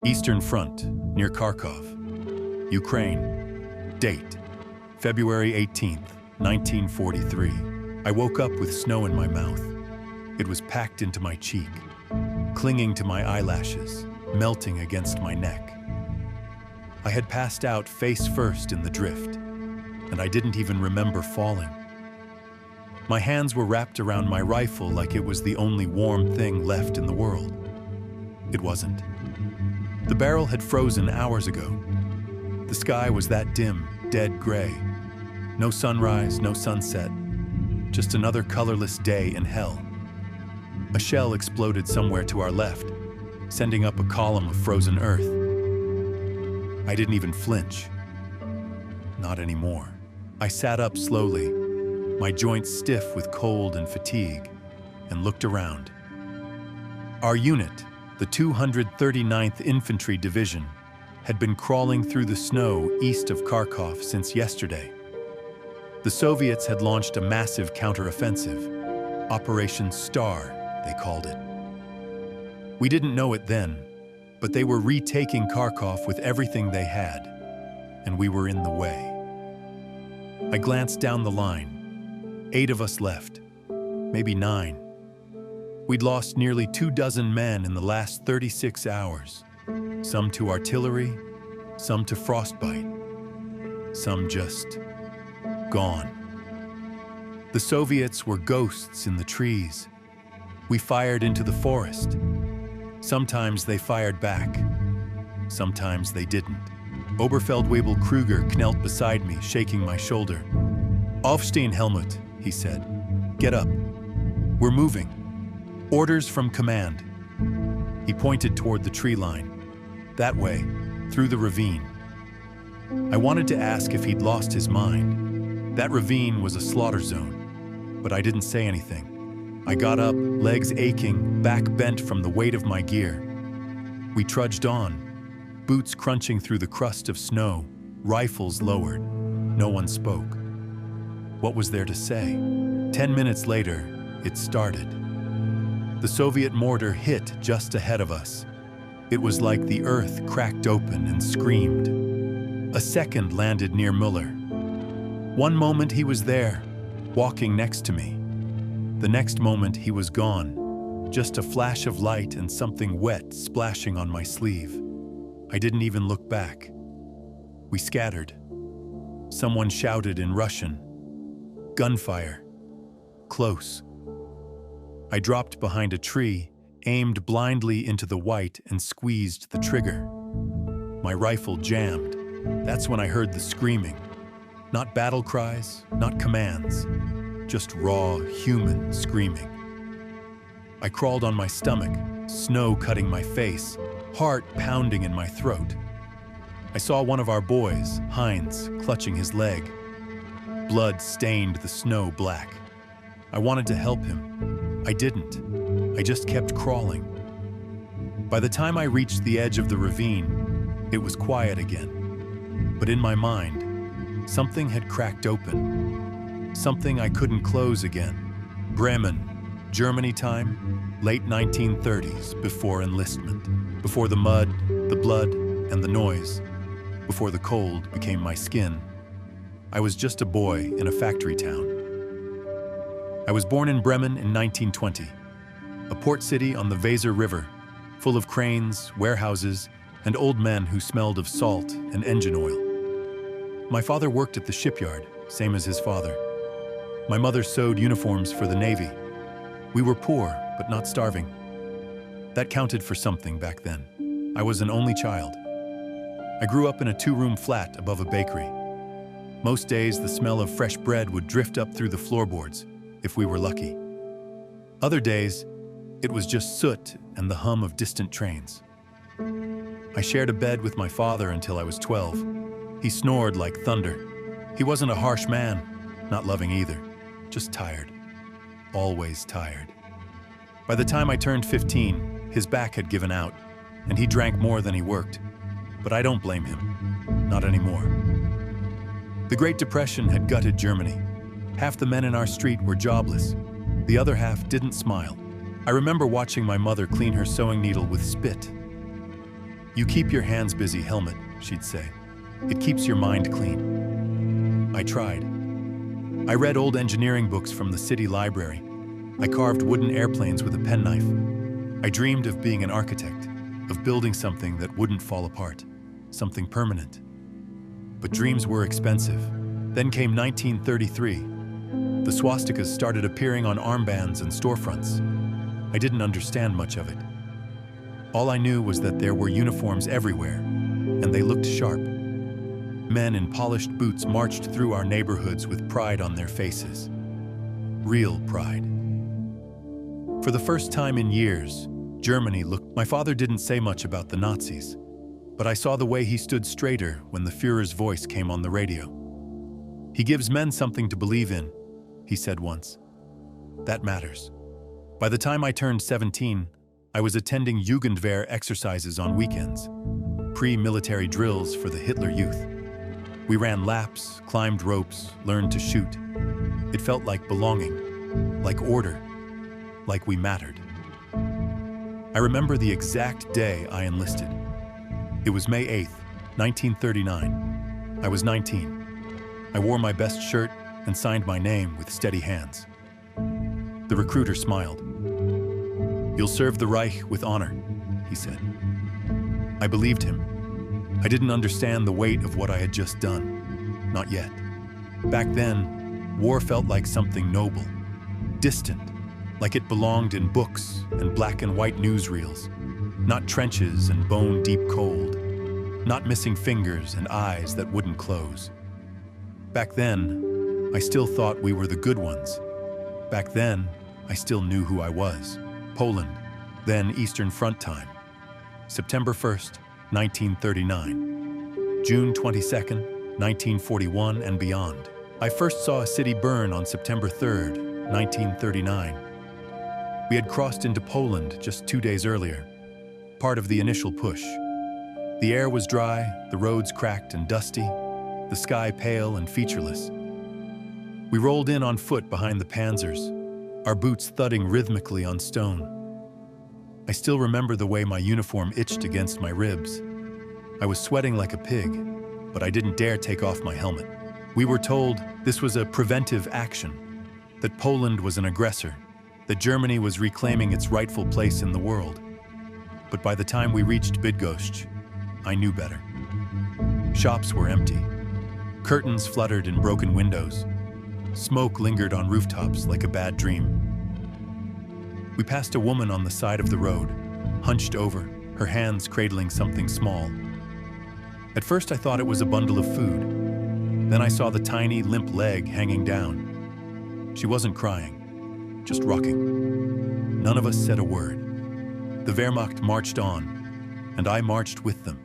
Eastern Front, near Kharkov, Ukraine. Date, February 18th, 1943. I woke up with snow in my mouth. It was packed into my cheek, clinging to my eyelashes, melting against my neck. I had passed out face first in the drift, and I didn't even remember falling. My hands were wrapped around my rifle like it was the only warm thing left in the world. It wasn't. The barrel had frozen hours ago. The sky was that dim, dead gray. No sunrise, no sunset. Just another colorless day in hell. A shell exploded somewhere to our left, sending up a column of frozen earth. I didn't even flinch. Not anymore. I sat up slowly, my joints stiff with cold and fatigue, and looked around. Our unit, the 239th Infantry Division, had been crawling through the snow east of Kharkov since yesterday. The Soviets had launched a massive counteroffensive, Operation Star, they called it. We didn't know it then, but they were retaking Kharkov with everything they had, and we were in the way. I glanced down the line. 8 of us left, maybe 9. We'd lost nearly 24 men in the last 36 hours, some to artillery, some to frostbite, some just gone. The Soviets were ghosts in the trees. We fired into the forest. Sometimes they fired back, sometimes they didn't. Oberfeldwebel Kruger knelt beside me, shaking my shoulder. "Aufstehen, Helmut," he said. "Get up. We're moving. Orders from command." He pointed toward the tree line. That way, through the ravine. I wanted to ask if he'd lost his mind. That ravine was a slaughter zone, but I didn't say anything. I got up, legs aching, back bent from the weight of my gear. We trudged on, boots crunching through the crust of snow, rifles lowered. No one spoke. What was there to say? 10 minutes later, it started. The Soviet mortar hit just ahead of us. It was like the earth cracked open and screamed. A second landed near Müller. One moment he was there, walking next to me. The next moment he was gone, just a flash of light and something wet splashing on my sleeve. I didn't even look back. We scattered. Someone shouted in Russian. Gunfire. Close. I dropped behind a tree, aimed blindly into the white and squeezed the trigger. My rifle jammed. That's when I heard the screaming. Not battle cries, not commands, just raw, human screaming. I crawled on my stomach, snow cutting my face, heart pounding in my throat. I saw one of our boys, Heinz, clutching his leg. Blood stained the snow black. I wanted to help him. I didn't. I just kept crawling. By the time I reached the edge of the ravine, it was quiet again. But in my mind, something had cracked open. Something I couldn't close again. Bremen, Germany time, late 1930s, before enlistment. Before the mud, the blood, and the noise. Before the cold became my skin. I was just a boy in a factory town. I was born in Bremen in 1920, a port city on the Weser River, full of cranes, warehouses, and old men who smelled of salt and engine oil. My father worked at the shipyard, same as his father. My mother sewed uniforms for the Navy. We were poor, but not starving. That counted for something back then. I was an only child. I grew up in a 2-room flat above a bakery. Most days, the smell of fresh bread would drift up through the floorboards, if we were lucky. Other days, it was just soot and the hum of distant trains. I shared a bed with my father until I was 12. He snored like thunder. He wasn't a harsh man, not loving either, just tired. Always tired. By the time I turned 15, his back had given out, and he drank more than he worked. But I don't blame him. Not anymore. The Great Depression had gutted Germany. Half the men in our street were jobless. The other half didn't smile. I remember watching my mother clean her sewing needle with spit. "You keep your hands busy, helmet," she'd say. "It keeps your mind clean." I tried. I read old engineering books from the city library. I carved wooden airplanes with a penknife. I dreamed of being an architect, of building something that wouldn't fall apart, something permanent. But dreams were expensive. Then came 1933. The swastikas started appearing on armbands and storefronts. I didn't understand much of it. All I knew was that there were uniforms everywhere, and they looked sharp. Men in polished boots marched through our neighborhoods with pride on their faces. Real pride. For the first time in years, Germany looked. My father didn't say much about the Nazis, but I saw the way he stood straighter when the Führer's voice came on the radio. "He gives men something to believe in," he said once. That matters. By the time I turned 17, I was attending Jugendwehr exercises on weekends, pre-military drills for the Hitler Youth. We ran laps, climbed ropes, learned to shoot. It felt like belonging, like order, like we mattered. I remember the exact day I enlisted. It was May 8th, 1939. I was 19. I wore my best shirt and signed my name with steady hands. The recruiter smiled. "You'll serve the Reich with honor," he said. I believed him. I didn't understand the weight of what I had just done. Not yet. Back then, war felt like something noble, distant, like it belonged in books and black and white newsreels, not trenches and bone-deep cold, not missing fingers and eyes that wouldn't close. Back then, I still thought we were the good ones. Back then, I still knew who I was. Poland, then Eastern Front time. September 1st, 1939. June 22nd, 1941 and beyond. I first saw a city burn on September 3rd, 1939. We had crossed into Poland just 2 days earlier, part of the initial push. The air was dry, the roads cracked and dusty, the sky pale and featureless. We rolled in on foot behind the panzers, our boots thudding rhythmically on stone. I still remember the way my uniform itched against my ribs. I was sweating like a pig, but I didn't dare take off my helmet. We were told this was a preventive action, that Poland was an aggressor, that Germany was reclaiming its rightful place in the world. But by the time we reached Bydgoszcz, I knew better. Shops were empty. Curtains fluttered in broken windows. Smoke lingered on rooftops like a bad dream. We passed a woman on the side of the road, hunched over, her hands cradling something small. At first I thought it was a bundle of food. Then I saw the tiny, limp leg hanging down. She wasn't crying, just rocking. None of us said a word. The Wehrmacht marched on, and I marched with them.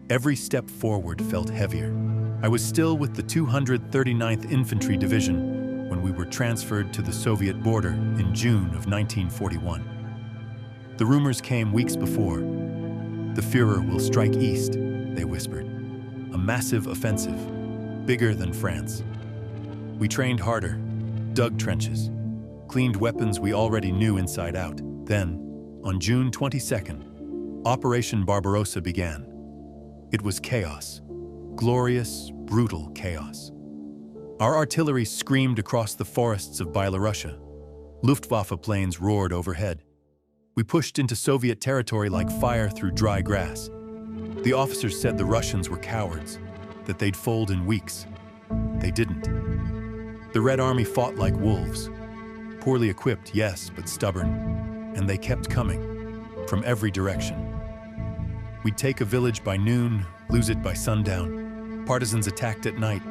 Every step forward felt heavier. I was still with the 239th Infantry Division when we were transferred to the Soviet border in June of 1941. The rumors came weeks before. "The Führer will strike east," they whispered. "A massive offensive, bigger than France." We trained harder, dug trenches, cleaned weapons we already knew inside out. Then, on June 22nd, Operation Barbarossa began. It was chaos, glorious, brutal chaos. Our artillery screamed across the forests of Byelorussian. Luftwaffe planes roared overhead. We pushed into Soviet territory like fire through dry grass. The officers said the Russians were cowards, that they'd fold in weeks. They didn't. The Red Army fought like wolves. Poorly equipped, yes, but stubborn. And they kept coming, from every direction. We'd take a village by noon, lose it by sundown. Partisans attacked at night.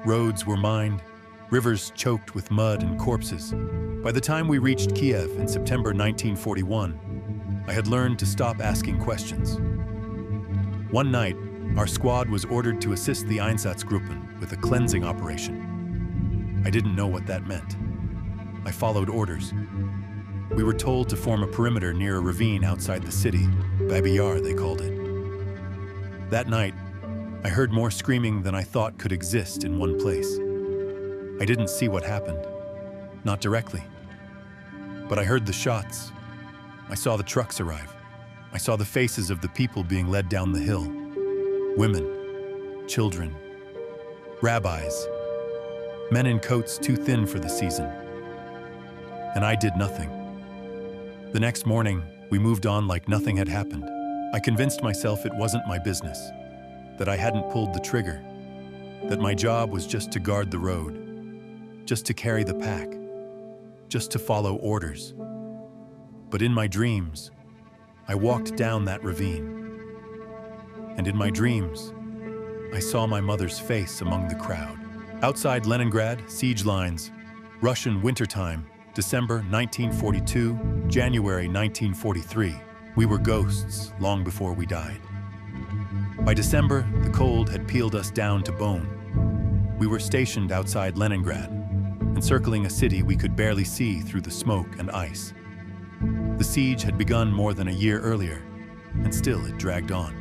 Roads were mined. Rivers choked with mud and corpses. By the time we reached Kiev in September 1941, I had learned to stop asking questions. One night, our squad was ordered to assist the Einsatzgruppen with a cleansing operation. I didn't know what that meant. I followed orders. We were told to form a perimeter near a ravine outside the city, Babi Yar they called it. That night, I heard more screaming than I thought could exist in one place. I didn't see what happened, not directly. But I heard the shots. I saw the trucks arrive. I saw the faces of the people being led down the hill. Women, children, rabbis, men in coats too thin for the season. And I did nothing. The next morning, we moved on like nothing had happened. I convinced myself it wasn't my business, that I hadn't pulled the trigger, that my job was just to guard the road, just to carry the pack, just to follow orders. But in my dreams, I walked down that ravine. And in my dreams, I saw my mother's face among the crowd. Outside Leningrad, siege lines, Russian wintertime, December 1942, January 1943. We were ghosts long before we died. By December, the cold had peeled us down to bone. We were stationed outside Leningrad, encircling a city we could barely see through the smoke and ice. The siege had begun more than a year earlier, and still it dragged on.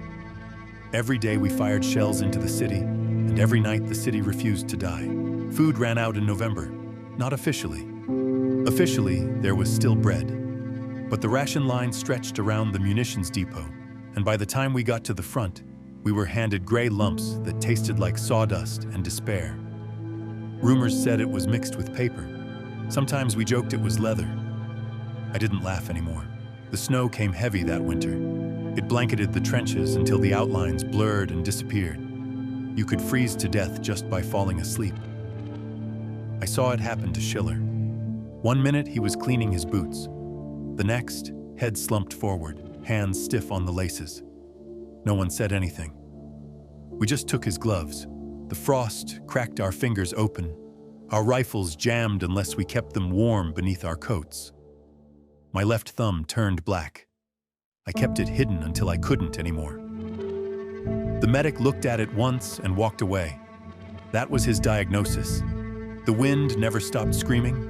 Every day we fired shells into the city, and every night the city refused to die. Food ran out in November, not officially. Officially, there was still bread, but the ration line stretched around the munitions depot, and by the time we got to the front, we were handed gray lumps that tasted like sawdust and despair. Rumors said it was mixed with paper. Sometimes we joked it was leather. I didn't laugh anymore. The snow came heavy that winter. It blanketed the trenches until the outlines blurred and disappeared. You could freeze to death just by falling asleep. I saw it happen to Schiller. One minute he was cleaning his boots. The next, head slumped forward, hands stiff on the laces. No one said anything. We just took his gloves. The frost cracked our fingers open. Our rifles jammed unless we kept them warm beneath our coats. My left thumb turned black. I kept it hidden until I couldn't anymore. The medic looked at it once and walked away. That was his diagnosis. The wind never stopped screaming.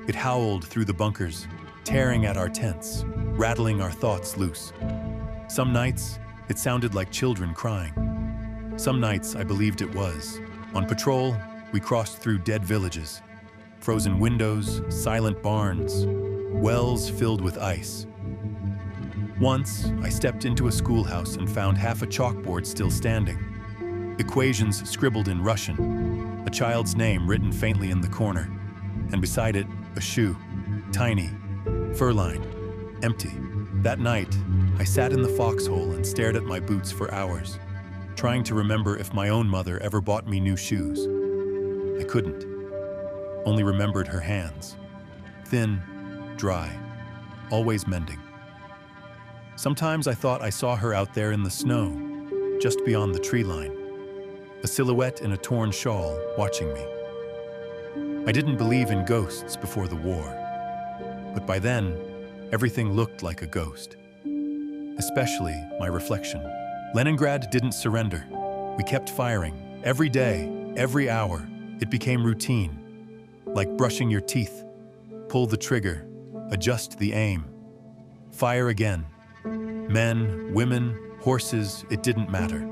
It howled through the bunkers, tearing at our tents, rattling our thoughts loose. Some nights, it sounded like children crying. Some nights, I believed it was. On patrol, we crossed through dead villages, frozen windows, silent barns, wells filled with ice. Once, I stepped into a schoolhouse and found half a chalkboard still standing. Equations scribbled in Russian, a child's name written faintly in the corner, and beside it, a shoe, tiny, fur-lined, empty. That night, I sat in the foxhole and stared at my boots for hours, trying to remember if my own mother ever bought me new shoes. I couldn't. Only remembered her hands. Thin, dry, always mending. Sometimes I thought I saw her out there in the snow, just beyond the tree line, a silhouette in a torn shawl watching me. I didn't believe in ghosts before the war, but by then, everything looked like a ghost, especially my reflection. Leningrad didn't surrender. We kept firing, every day, every hour. It became routine, like brushing your teeth. Pull the trigger, adjust the aim, fire again. Men, women, horses, it didn't matter.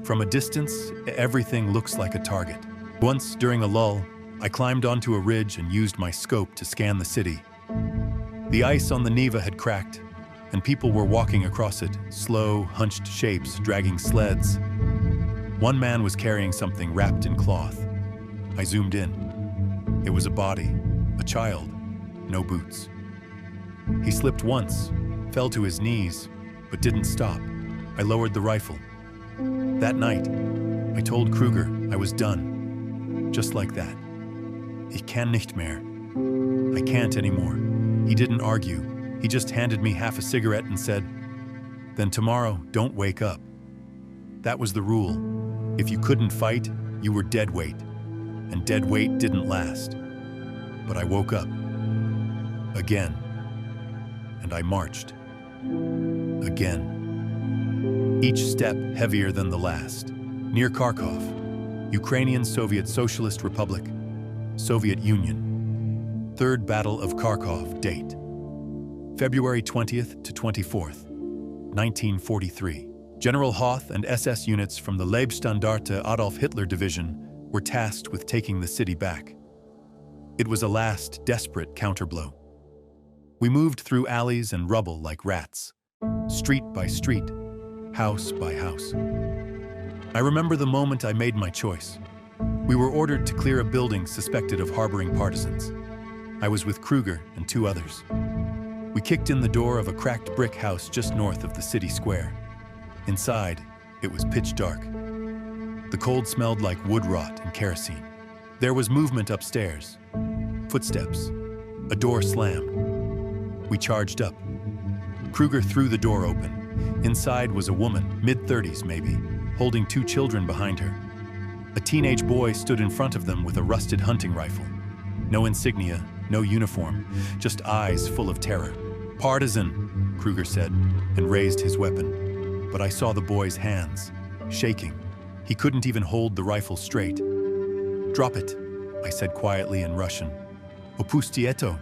From a distance, everything looks like a target. Once, during a lull, I climbed onto a ridge and used my scope to scan the city. The ice on the Neva had cracked, and people were walking across it, slow, hunched shapes dragging sleds. One man was carrying something wrapped in cloth. I zoomed in. It was a body, a child, no boots. He slipped once, fell to his knees, but didn't stop. I lowered the rifle. That night, I told Kruger I was done, just like that. Ich kann nicht mehr. I can't anymore. He didn't argue. He just handed me half a cigarette and said, "Then tomorrow, don't wake up." That was the rule. If you couldn't fight, you were dead weight. And dead weight didn't last. But I woke up. Again. And I marched. Again. Each step heavier than the last. Near Kharkov, Ukrainian Soviet Socialist Republic, Soviet Union. Third Battle of Kharkov date. February 20th to 24th, 1943. General Hoth and SS units from the Leibstandarte Adolf Hitler Division were tasked with taking the city back. It was a last, desperate counterblow. We moved through alleys and rubble like rats, street by street, house by house. I remember the moment I made my choice. We were ordered to clear a building suspected of harboring partisans. I was with Kruger and 2 others. We kicked in the door of a cracked brick house just north of the city square. Inside, it was pitch dark. The cold smelled like wood rot and kerosene. There was movement upstairs. Footsteps. A door slammed. We charged up. Kruger threw the door open. Inside was a woman, mid-30s maybe, holding 2 children behind her. A teenage boy stood in front of them with a rusted hunting rifle. No insignia, no uniform, just eyes full of terror. "Partisan," Kruger said, and raised his weapon. But I saw the boy's hands, shaking. He couldn't even hold the rifle straight. "Drop it," I said quietly in Russian. "Opusti eto."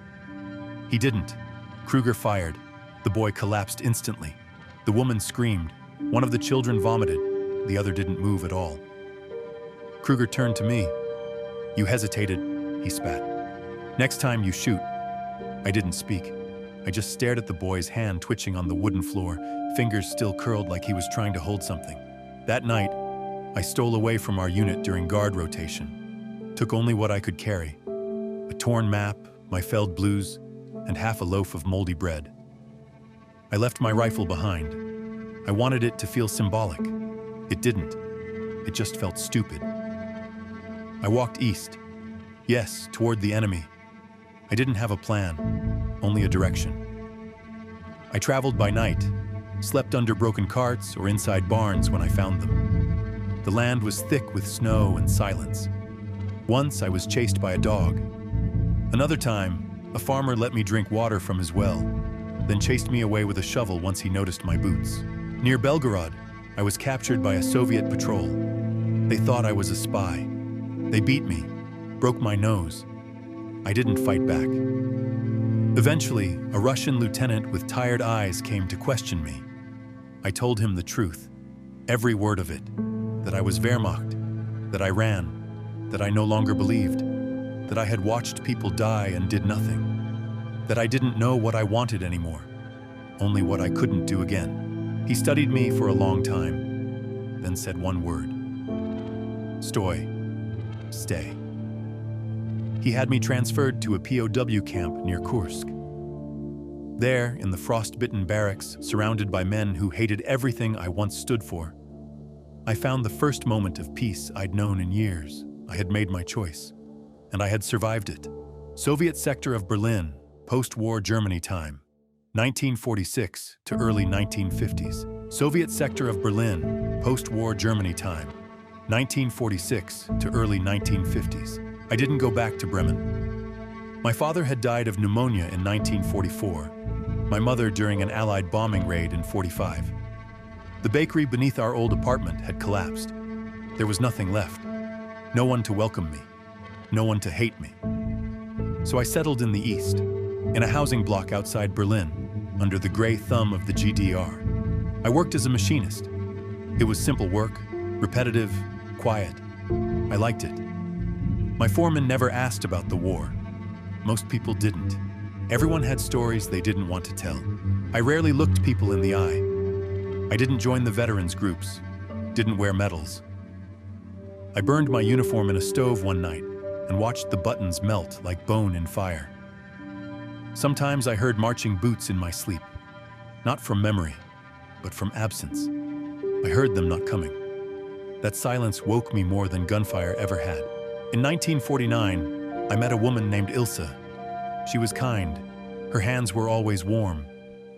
He didn't. Kruger fired. The boy collapsed instantly. The woman screamed. One of the children vomited. The other didn't move at all. Kruger turned to me. "You hesitated," he spat. "Next time you shoot." I didn't speak. I just stared at the boy's hand twitching on the wooden floor, fingers still curled like he was trying to hold something. That night, I stole away from our unit during guard rotation. Took only what I could carry. A torn map, my felled blues, and half a loaf of moldy bread. I left my rifle behind. I wanted it to feel symbolic. It didn't. It just felt stupid. I walked east. Yes, toward the enemy. I didn't have a plan, only a direction. I traveled by night, slept under broken carts or inside barns when I found them. The land was thick with snow and silence. Once I was chased by a dog. Another time, a farmer let me drink water from his well, then chased me away with a shovel once he noticed my boots. Near Belgorod, I was captured by a Soviet patrol. They thought I was a spy. They beat me, broke my nose. I didn't fight back. Eventually, a Russian lieutenant with tired eyes came to question me. I told him the truth, every word of it, that I was Wehrmacht, that I ran, that I no longer believed, that I had watched people die and did nothing, that I didn't know what I wanted anymore, only what I couldn't do again. He studied me for a long time, then said one word. "Stoy. Stay." He had me transferred to a POW camp near Kursk. There, in the frost-bitten barracks, surrounded by men who hated everything I once stood for, I found the first moment of peace I'd known in years. I had made my choice, and I had survived it. Soviet sector of Berlin, post-war Germany time, 1946 to early 1950s. Soviet sector of Berlin, post-war Germany time, 1946 to early 1950s. I didn't go back to Bremen. My father had died of pneumonia in 1944, my mother during an Allied bombing raid in 45. The bakery beneath our old apartment had collapsed. There was nothing left. No one to welcome me. No one to hate me. So I settled in the east, in a housing block outside Berlin, under the gray thumb of the GDR. I worked as a machinist. It was simple work, repetitive, quiet. I liked it. My foreman never asked about the war. Most people didn't. Everyone had stories they didn't want to tell. I rarely looked people in the eye. I didn't join the veterans groups, didn't wear medals. I burned my uniform in a stove one night and watched the buttons melt like bone in fire. Sometimes I heard marching boots in my sleep, not from memory, but from absence. I heard them not coming. That silence woke me more than gunfire ever had. In 1949, I met a woman named Ilsa. She was kind. Her hands were always warm.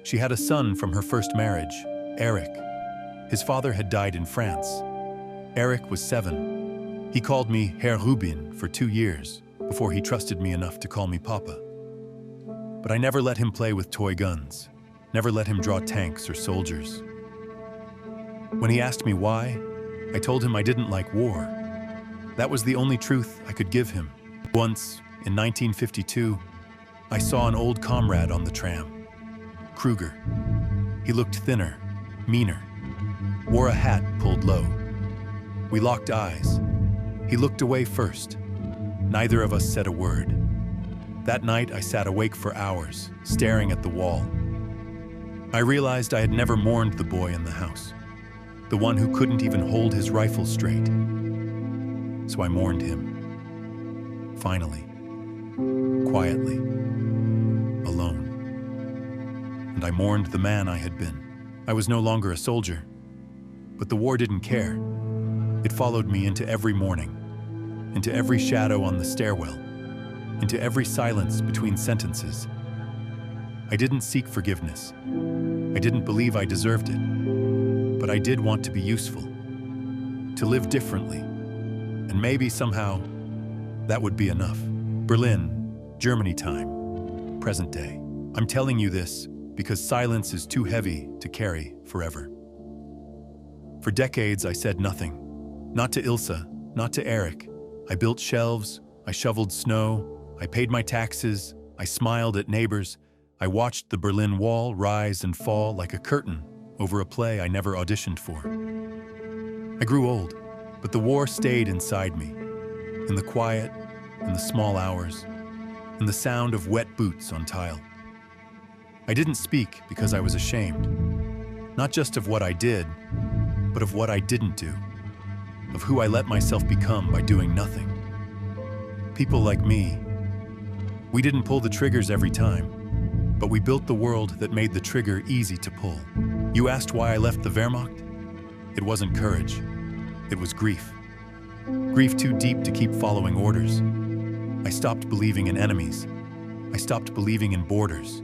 She had a son from her first marriage, Eric. His father had died in France. Eric was 7. He called me Herr Rubin for 2 years before he trusted me enough to call me Papa. But I never let him play with toy guns, never let him draw tanks or soldiers. When he asked me why, I told him I didn't like war. That was the only truth I could give him. Once, in 1952, I saw an old comrade on the tram, Kruger. He looked thinner, meaner, wore a hat pulled low. We locked eyes. He looked away first. Neither of us said a word. That night, I sat awake for hours, staring at the wall. I realized I had never mourned the boy in the house, the one who couldn't even hold his rifle straight. So I mourned him. Finally. Quietly. Alone. And I mourned the man I had been. I was no longer a soldier, but the war didn't care. It followed me into every morning, into every shadow on the stairwell, into every silence between sentences. I didn't seek forgiveness. I didn't believe I deserved it, but I did want to be useful, to live differently, and maybe somehow that would be enough. Berlin, Germany time, present day. I'm telling you this because silence is too heavy to carry forever. For decades, I said nothing. Not to Ilsa, not to Eric. I built shelves, I shoveled snow, I paid my taxes, I smiled at neighbors. I watched the Berlin Wall rise and fall like a curtain over a play I never auditioned for. I grew old, but the war stayed inside me, in the quiet, in the small hours, in the sound of wet boots on tile. I didn't speak because I was ashamed, not just of what I did, but of what I didn't do, of who I let myself become by doing nothing. People like me, we didn't pull the triggers every time, but we built the world that made the trigger easy to pull. You asked why I left the Wehrmacht? It wasn't courage. It was grief. Grief too deep to keep following orders. I stopped believing in enemies. I stopped believing in borders.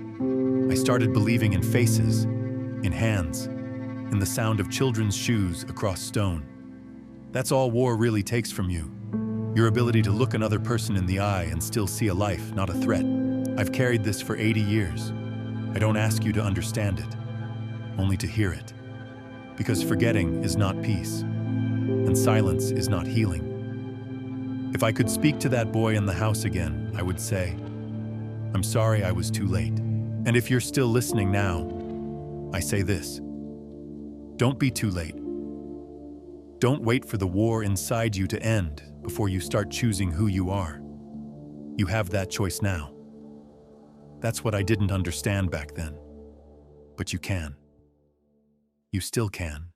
I started believing in faces, in hands, in the sound of children's shoes across stone. That's all war really takes from you. Your ability to look another person in the eye and still see a life, not a threat. I've carried this for 80 years. I don't ask you to understand it, only to hear it. Because forgetting is not peace, and silence is not healing. If I could speak to that boy in the house again, I would say, I'm sorry I was too late. And if you're still listening now, I say this, don't be too late. Don't wait for the war inside you to end before you start choosing who you are. You have that choice now. That's what I didn't understand back then. But you can. You still can.